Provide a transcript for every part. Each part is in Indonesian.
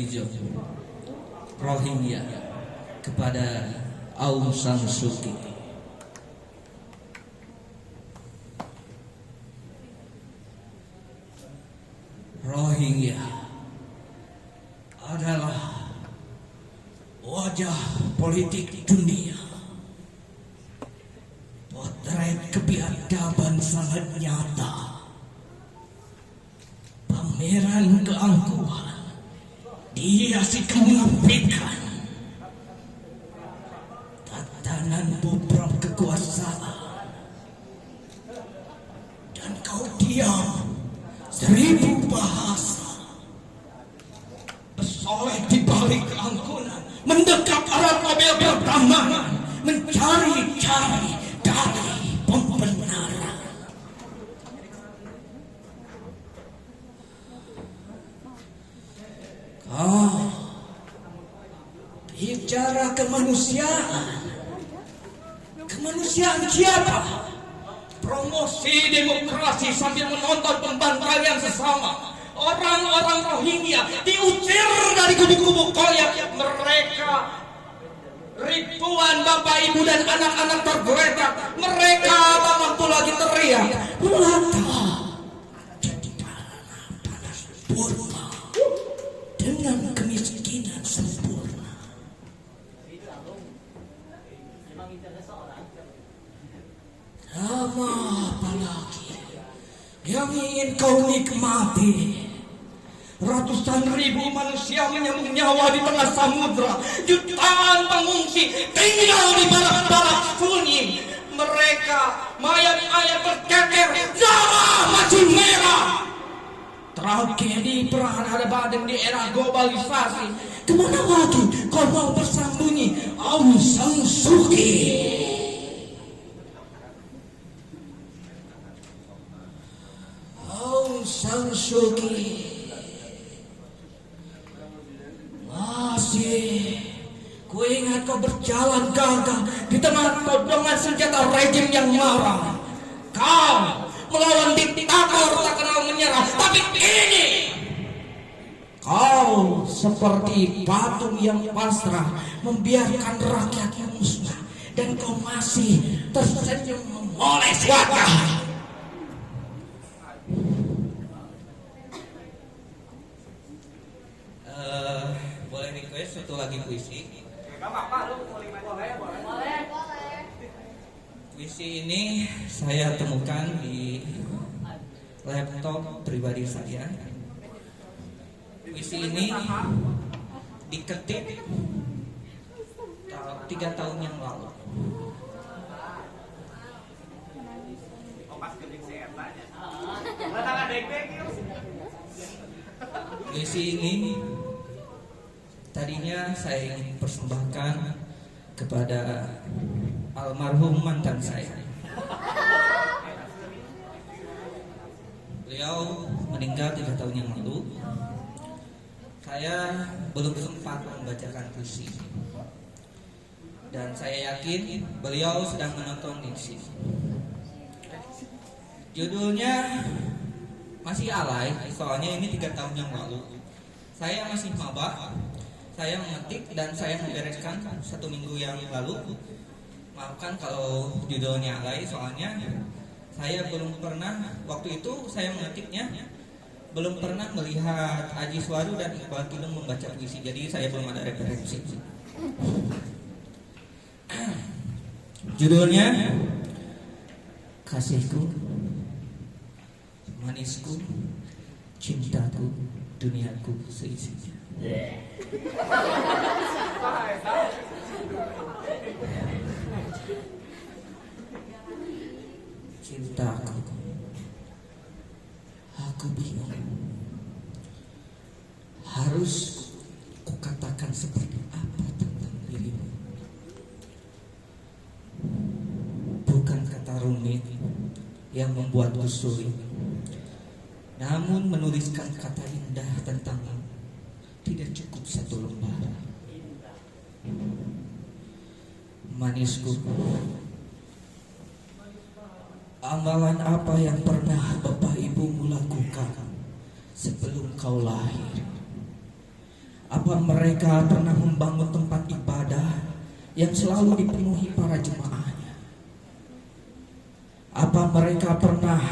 hijau Rohingya kepada Aung San Suu Kyi. Rohingya adalah wajah politik dunia. Potret kebiadaban sangat nyata. Pameran keangkuhan dihiasi kemunafikan. Tatanan bobrok kekuasaan. Dan kau diam 1000 bahasa. Bersolek di balik keangkuhan, mendekat arah mobil pertambangan, mencari-cari dari pembenaran. Kau bicara kemanusiaan. Kemanusiaan siapa? Promosi demokrasi sambil menonton pembantaian sesama. Orang-orang Rohingya diusir dari kubu-kubu koyak. Mereka ribuan bapak ibu dan anak-anak tergeletak. Mereka tak mampu lagi teriak. Melata jadi panas purba dengan kemiskinan sempurna. Nama apa lagi yang ingin kau nikmati? Ratusan ribu manusia menyambung nyawa di tengah samudra. Jutaan pengungsi tinggal di barak-barak sunyi. Mereka mayat-mayat berceker, darah masih merah. Tragedi peradaban di era globalisasi. Kemana lagi kau mau bersembunyi, Aung San Suu Kyi? Aung San Suu Kyi masih kuingat kau berjalan gagah di tengah todongan senjata rejim yang marah. Kau melawan diktator tak kenal menyerah. Tapi ini kau seperti patung yang pasrah, membiarkan rakyatnya musnah. Dan kau masih tersenyum memoles wajah. Boleh request satu lagi puisi? Boleh. Puisi ini saya temukan di laptop pribadi saya. Puisi ini diketik 3 tahun yang lalu. Puisi ini tadinya saya ingin persembahkan kepada almarhum mantan saya. Beliau meninggal 3 tahun yang lalu. Saya belum sempat membacakan puisi. Dan saya yakin beliau sedang menonton di sini. Judulnya masih alay, soalnya ini 3 tahun yang lalu. Saya masih maba. Saya mengetik dan saya membereskan 1 minggu yang lalu. Maafkan kalau judulnya alay, soalnya saya belum pernah, waktu itu saya mengetiknya belum pernah melihat Aji Suwaru dan Iqbal Kidung membaca puisi. Jadi saya belum ada referensi. Judulnya Kasihku, Manisku, Cintaku, Duniaku Seisinya. Cintaku, aku bingung harus kukatakan seperti apa tentang dirimu. Bukan kata rumit yang membuatku sulit, namun menuliskan kata indah tentangmu tidak cukup 1 lembar. Manisku, amalan apa yang pernah bapak ibumu lakukan sebelum kau lahir? Apa mereka pernah membangun tempat ibadah yang selalu dipenuhi para jemaahnya? Apa mereka pernah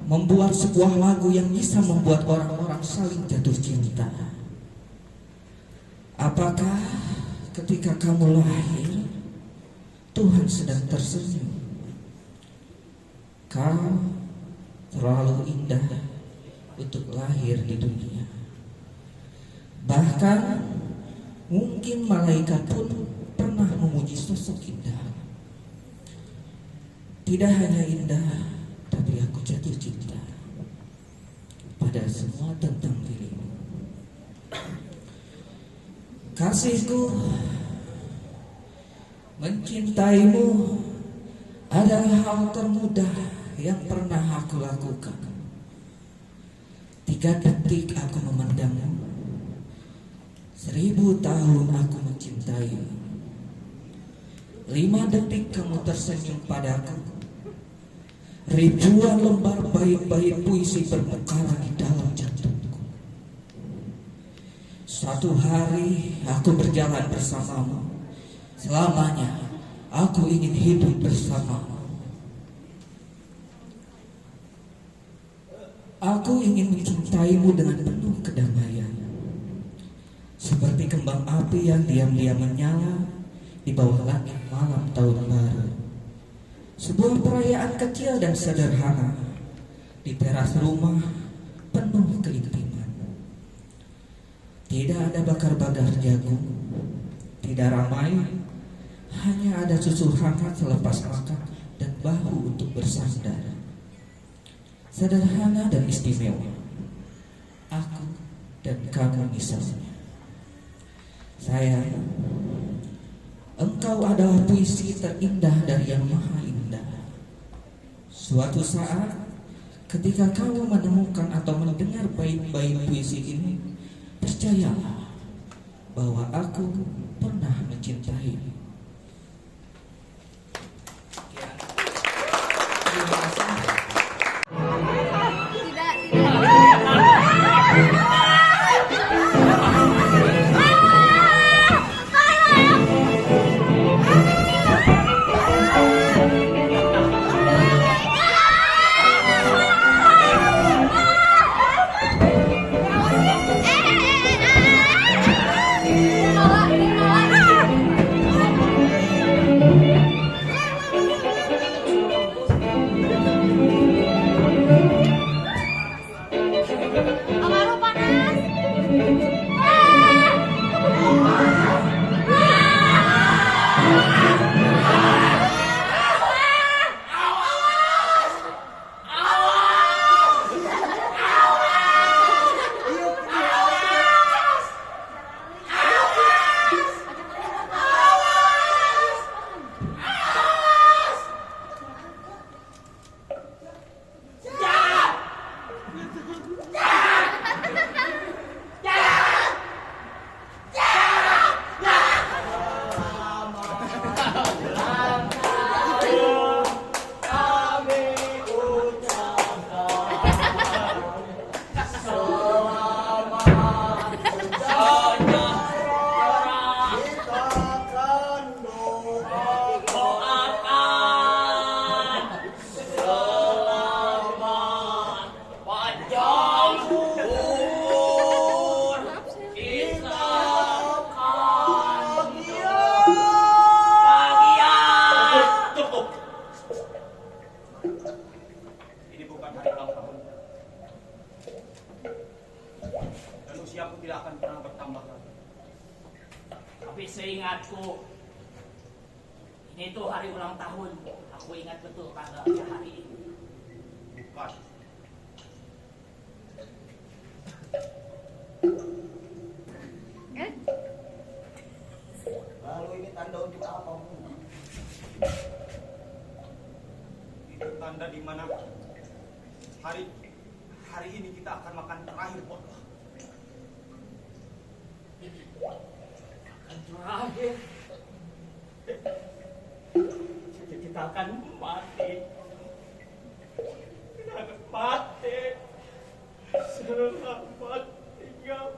membuat sebuah lagu yang bisa membuat orang-orang saling jatuh cinta? Apakah ketika kamu lahir, Tuhan sedang tersenyum? Kau terlalu indah untuk lahir di dunia. Bahkan mungkin malaikat pun pernah memuji sosok indah. Tidak hanya indah, tapi aku jatuh cinta pada semua tentang dirimu. Kasihku, mencintaimu adalah hal termudah yang pernah aku lakukan. 3 detik aku memandangmu, 1000 tahun aku mencintaimu. 5 detik kamu tersenyum padaku, ribuan lembar bait-bait puisi bermekaran di dalam jantungku. Suatu hari aku berjalan bersamamu, selamanya aku ingin hidup bersamamu. Aku ingin mencintaimu dengan penuh kedamaian, seperti kembang api yang diam-diam menyala di bawah langit malam tahun baru. Sebuah perayaan kecil dan sederhana di teras rumah penuh keintiman. Tidak ada bakar-bakar jagung, tidak ramai, hanya ada susu hangat selepas makan dan bahu untuk bersandar. Sederhana dan istimewa, aku dan kamu misalnya. Sayang, engkau adalah puisi terindah dari yang maha indah. Suatu saat, ketika kamu menemukan atau mendengar bait-bait puisi ini, percayalah bahwa aku pernah mencintaimu. Terima kasih. Tapi seingatku, ini tuh hari ulang tahun. Aku ingat betul tanggalnya hari ini. Bukan. Lalu ini tanda untuk apa? Itu tanda di mana hari ini kita akan makan terakhir, bodoh. Terakhir kita akan mati. Kita akan mati. Selamat tinggal.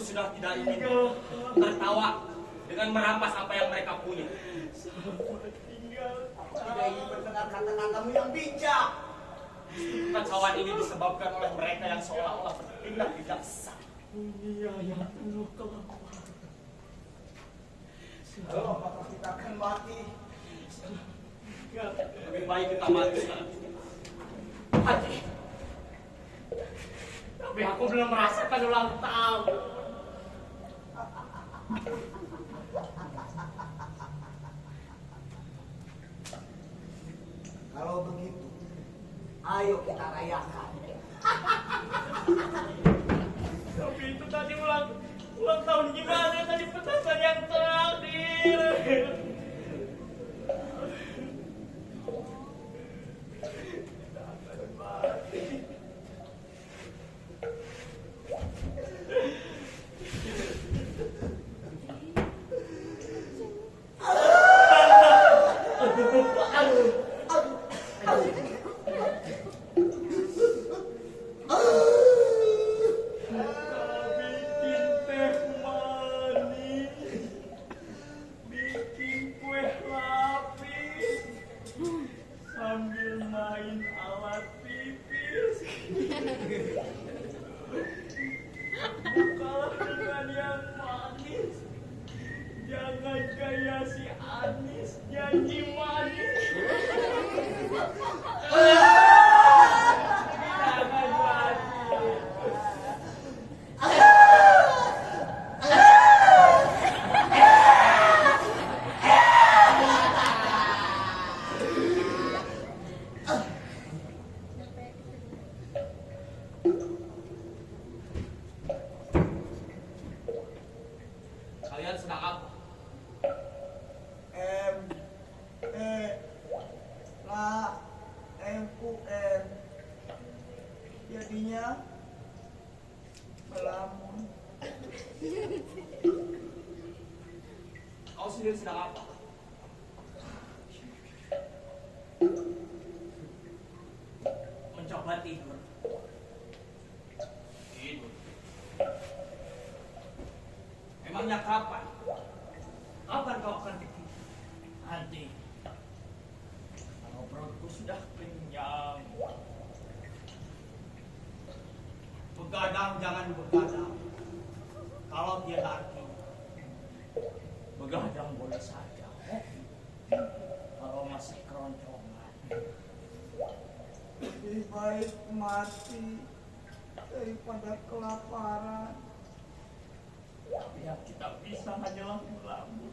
sudah tidak ingin tertawa dengan merampas apa yang mereka punya. Tidak ingin mendengar kata-katamu yang bijak. Kekacauan ini disebabkan oleh mereka yang seolah-olah bertindak tidak sah. Dunia yang penuh kelaparan. Lalu apakah kita akan mati? Lebih baik kita mati. Mati. Tapi aku belum merasakan ulang tahun. Kalau begitu, ayo kita rayakan. Tapi itu tadi ulang tahun gimana? Tadi petasan yang terakhir. Bukalah dengan yang manis. Jangan kayak si Anis janji manis. Jangan manis. Kalian sedang apa? Jadinya melamun. Kau sendiri sedang apa? Mencoba tidur. Tidur. Memangnya kapan? Kapan kau akan tidur? Nanti. Kalau perutku sudah kenyang. Begadang jangan begadang. Kalau tiada arti. Begadang boleh saja. Kalau masih keroncongan. Lebih baik mati daripada kelaparan. Yang kita bisa hanyalah melamun.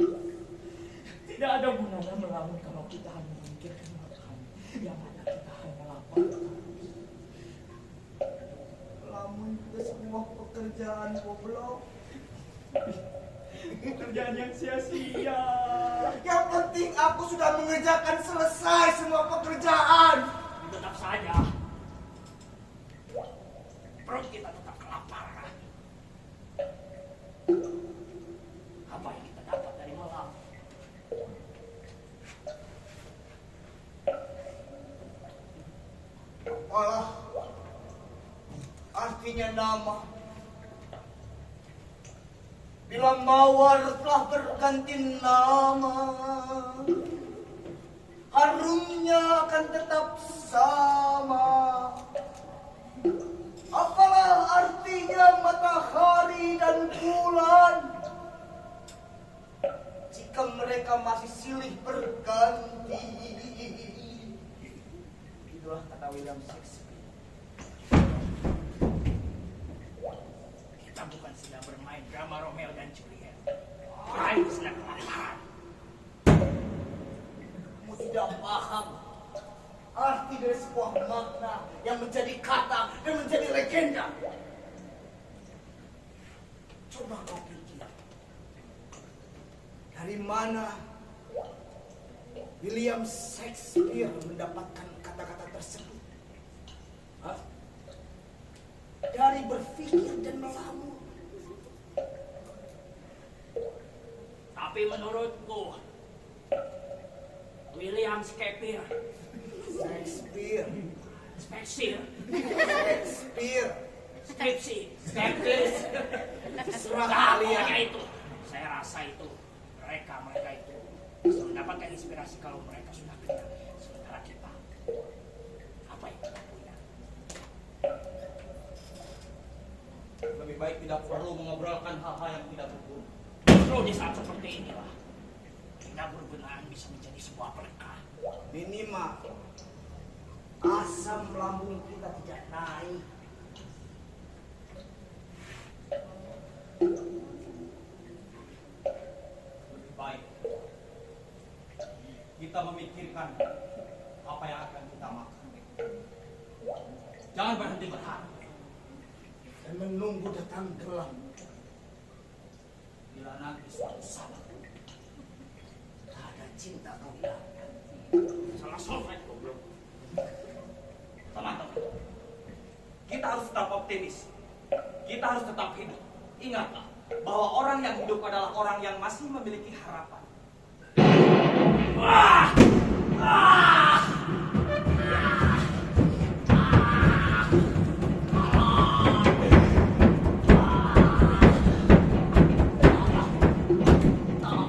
Tidak ada gunanya melamun kalau kita hanya memikirkan makan. Yang ada kita hanya lapar. Lamun juga sebuah pekerjaan goblok. Pekerjaan yang sia-sia. Yang penting aku sudah mengerjakan selesai semua pekerjaan. Tetap saja. Perut kita tetap kelaparan. Apa yang kita dapat dari malam? Apalah artinya nama. Bila mawar telah berganti nama, harumnya akan tetap sama. Apalah artinya matahari dan bulan jika mereka masih silih berganti. Itulah kata William Shakespeare. Kita bukan sedang bermain drama Romeo dan Juliet. Kita sedang kelaparan. Kamu tidak paham arti dari sebuah makna yang menjadi kata dan menjadi legenda. Coba kau pikir, dari mana William Shakespeare mendapatkan kata-kata tersebut? Hah? Dari berpikir dan melamun. Tapi menurutku, William Shakespeare, Shakespeare, Shakespeare, Shakespeare, skripsi, skeptis, serah kalian. Pokoknya itu, saya rasa itu mereka itu bisa mendapatkan inspirasi kalau mereka sudah kenyang. Sementara kita, apa yang kita punya? Lebih baik tidak perlu mengobrolkan hal-hal yang tidak berguna. Justru di saat seperti inilah bergunaan bisa menjadi sebuah berkah. Minimal asam lambung kita tidak naik. Lebih baik kita memikirkan apa yang akan kita makan. Jangan berhenti berharap. Dan menunggu datang gelam. Bila nanti suatu saat Tak ada cinta kau hilang. Salah solvent goblok. teman-teman, kita harus tetap optimis. Kita harus tetap hidup. Ingatlah bahwa orang yang hidup adalah orang yang masih memiliki harapan.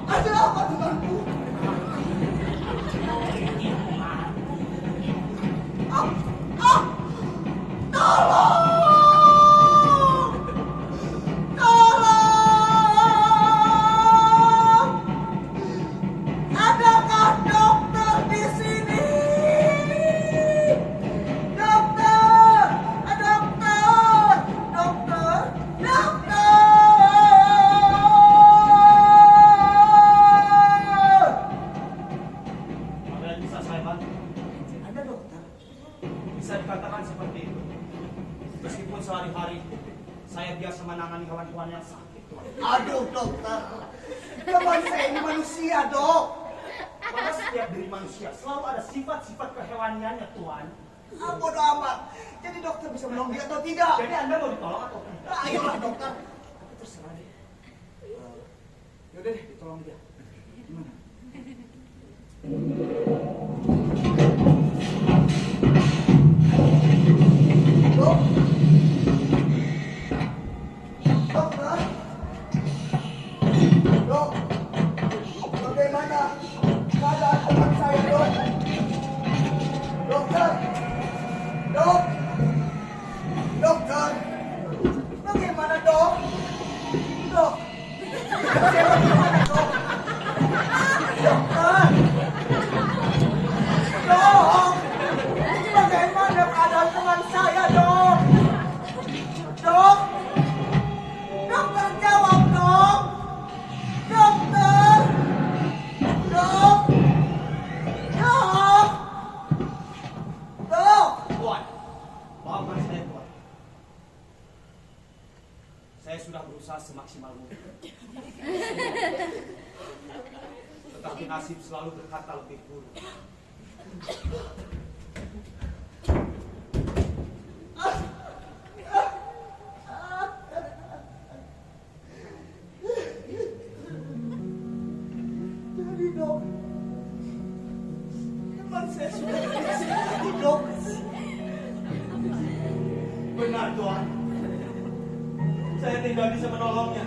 Ada apa denganku? Adakah dokter di sini? Dokter! Dokter! Dokter! Dokter! Ada yang bisa saya bantu? Ada dokter? Bisa dikatakan seperti itu. Meskipun sehari-hari saya biasa menangani hewan-hewan yang sakit. Aduh dokter, teman saya ini manusia dok. Pada setiap diri manusia selalu ada sifat-sifat kehewaniannya, Tuan. Bodoh amat. Jadi dokter bisa menolong dia atau tidak? Jadi Anda mau ditolong atau tidak? Ayolah dokter. Tapi terserah deh. Yaudah deh, ditolong dia. Gimana? Dok. Dokter. Dok. Bagaimana keadaan teman saya dok? Dokter. Dok. Dokter. Bagaimana dok? Dok. Bagaimana dok? Dokter. Dok. Bagaimana keadaan teman saya dok? Dok. Dokter jawab dok. Dokter. Dok. Dok. Dok. Tuan, maafkan saya, Tuan. Saya sudah berusaha semaksimal mungkin. Tetapi nasib selalu berkata lebih buruk. Jadi dok, teman saya sudah jadi dok. Benar, Tuan. Saya tidak bisa menolongnya.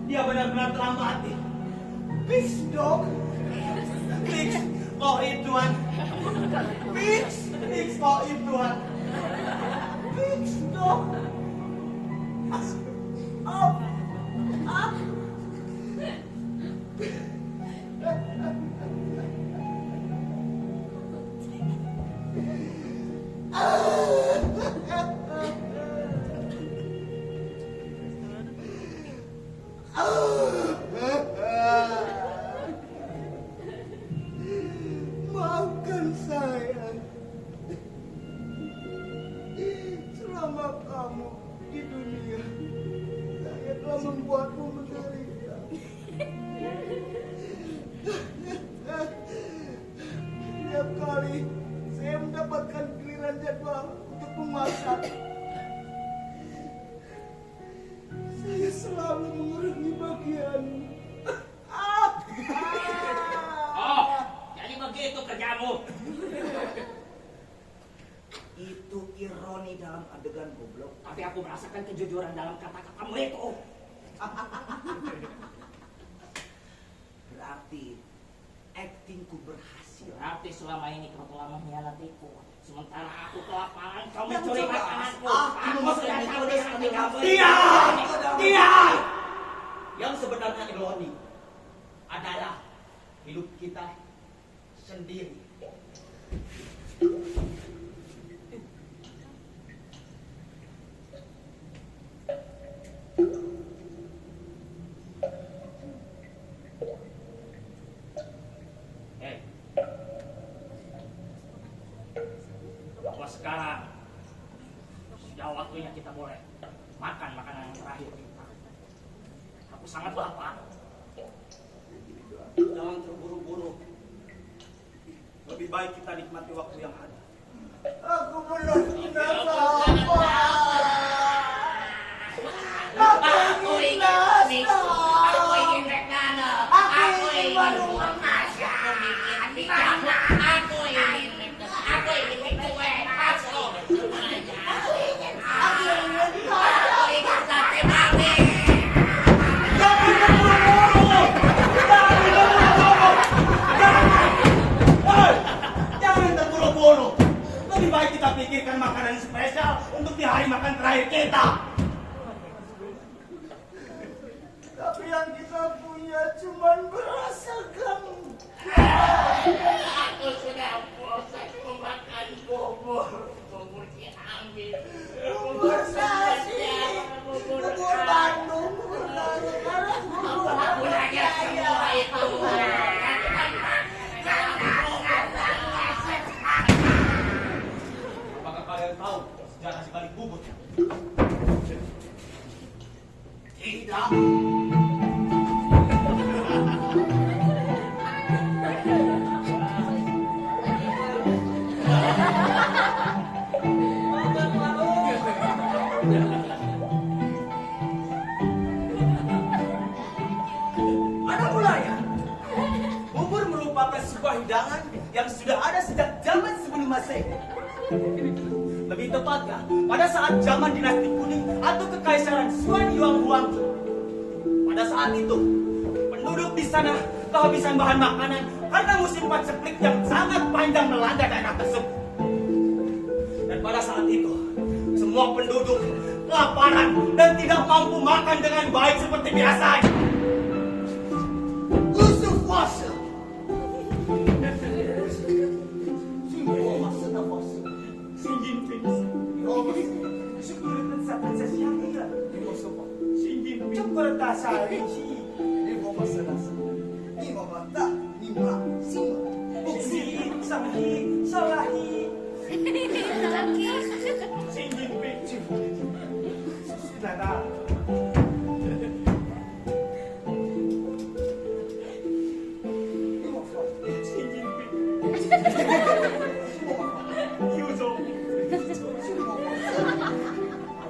Dia benar-benar telah mati. Please dok, Please, mohon Tuan. Please, mohon Tuan. please dok. Oh, ah. Maafkan saya. Selama kamu di dunia, saya telah membuatmu menderita. Setiap kali saya mendapatkan giliran jadwal untuk memasak, saya selalu mengurangi bagian. Oh, jadi begitu kerjamu. Itu ironi dalam adegan goblok. Tapi aku merasakan kejujuran dalam kata-katamu itu. Berarti aktingku berhasil. Berarti selama ini kau telah mengkhianatiku. Sementara aku ke lapangan, kau Yang mencuri jelas, makananku. aku Aku masih sudah tahu di hati kamu. Diam! Diam! Yang sebenarnya ironi adalah hidup kita sendiri. Hei. Bahwa sekarang sudah waktunya kita boleh makan makanan yang terakhir kita. Aku sangat lapar. Jangan terburu-buru. Lebih baik kita nikmati waktu yang ada. Aku belum punya apa-apa. Aku ingin Aku ingin vegana. Aku ingin warung masak. Aku ingin kue. Aku ingin sate babi. Jangan terburu-buru. Lebih baik kita pikirkan makanan spesial untuk di hari makan terakhir kita. Tapi yang kita punya cuman beras agam. Aku sudah bosan memakan bubur. Bubur diambil. Bubur nasi, bubur Bandung, bubur nasi. Aku nanya semua itu. Apakah kalian tahu sejarah si balik bubur? Tidak. Ada mulanya. Bubur merupakan sebuah hidangan yang sudah ada sejak zaman sebelum Masehi. Lebih tepatnya, pada saat zaman dinasti kuning atau kekaisaran Xuan Yuang Huangdi. Pada saat itu, penduduk di sana kehabisan bahan makanan karena musim paceklik yang sangat panjang melanda daerah tersebut. Dan pada saat itu, semua penduduk kelaparan dan tidak mampu makan dengan baik seperti biasanya. Usuh puasa. Sungguh masa nafas. Xi Jinping, Oh, syukur sa pansasiyangnya. Xi Jinping, syukur sa rinci. Lima masa nasi. Lima mata, lima sima. Xi Sanghi, Salahi. Xi Jinping, sudah dah. Lima fat. Xi Jinping, Yu Zhong,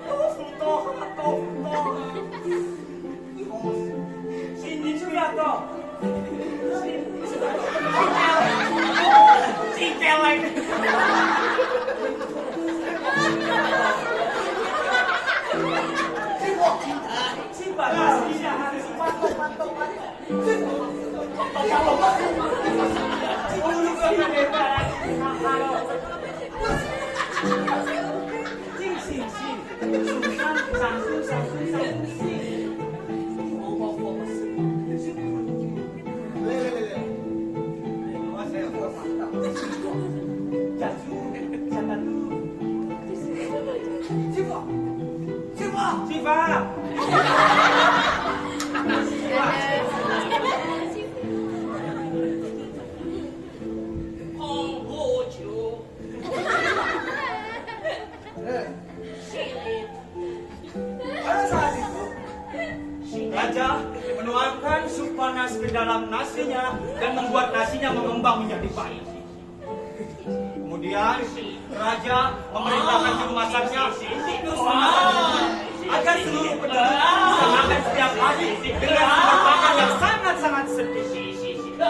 Tofu toh, tofu toh. Lima masa. Xi Jinping toh. Xi Keleng. Xi Bagas, Xi Jahan, Xi Patok, Patok, Patok. Xi Bulu Kebebasan. Xing Xing Xing. Susan, Sansu, Sansu, Sansu. Lele. Jaju, Jatatu. Siva. Siva. Siva. Konghucu. Pada saat itu, raja menuangkan sup panas ke dalam nasinya dan membuat nasinya mengembang menjadi baik. Kemudian raja memerintahkan juru masaknya untuk memasak agar seluruh penduduk bisa makan setiap hari dengan sumber makan yang sangat-sangat sedikit.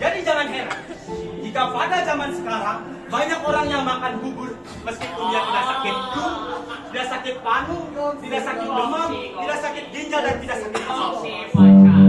Jadi jangan heran jika pada zaman sekarang banyak orang yang makan bubur meskipun dia tidak sakit. tidak sakit panu, tidak sakit demam, tidak sakit ginjal dan tidak sakit asam. Oke, pacar.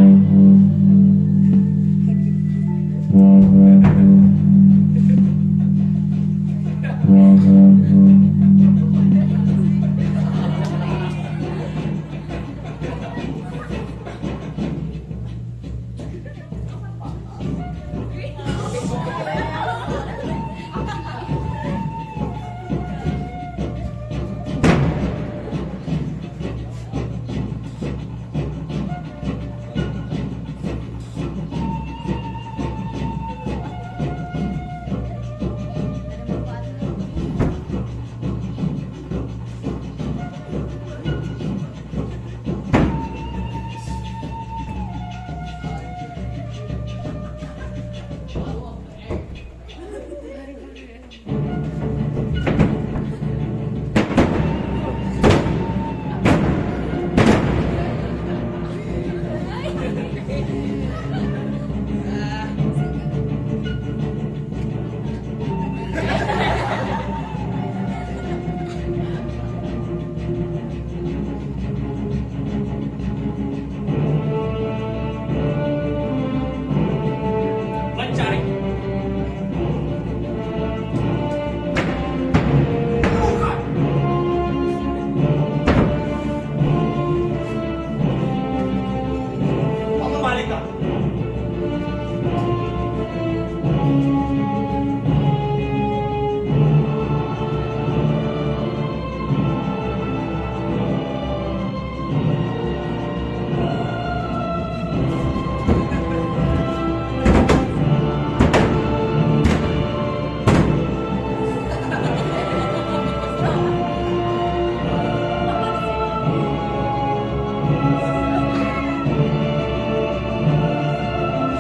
Mencari. Bukan. Apa Malika?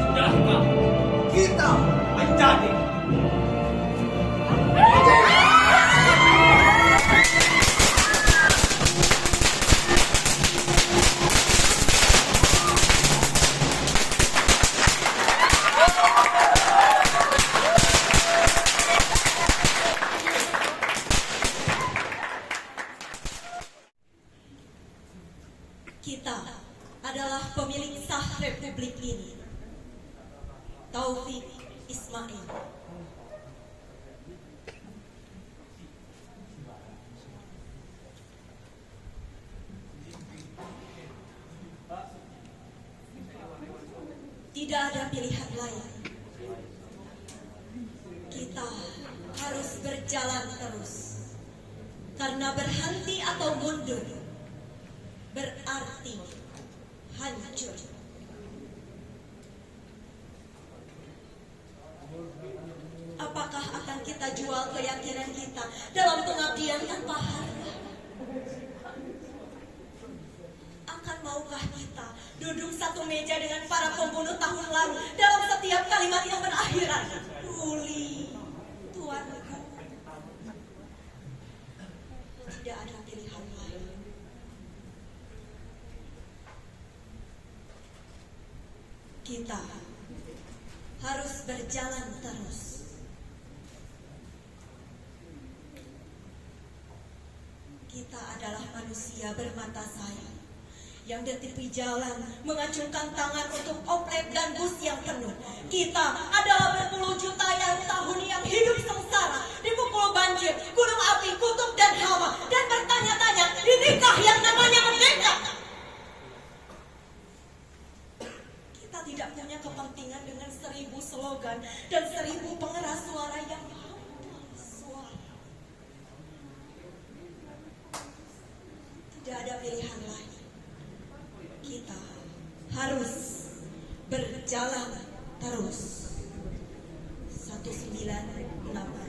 Sudahkah? Kita Menjadi. Kita adalah pemilik sah republik ini. Taufik Ismail. Tidak ada pilihan lain. Kita harus berjalan terus. Karena berhenti atau mundur berarti hancur. Apakah akan kita jual keyakinan kita dalam pengabdian tanpa harga? Akan maukah kita duduk satu meja dengan para pembunuh tahun lalu dalam setiap kalimat yang berakhiran Ruli, tuanku? Tidak ada pilihan lain. Kita harus berjalan terus. Kita adalah manusia bermata sayang yang di tepi jalan mengacungkan tangan untuk oplet dan bus yang penuh. Kita adalah berpuluh juta yang tahun yang hidup sengsara dipukul banjir, gunung api, kutub dan hawa, dan bertanya-tanya di nikah yang namanya merdeka. Kita tidak punya kepentingan dengan 1000 slogan dan 1000 pengeras suara yang hampa suara. Tidak ada pilihan lain. Kita harus berjalan terus. 1965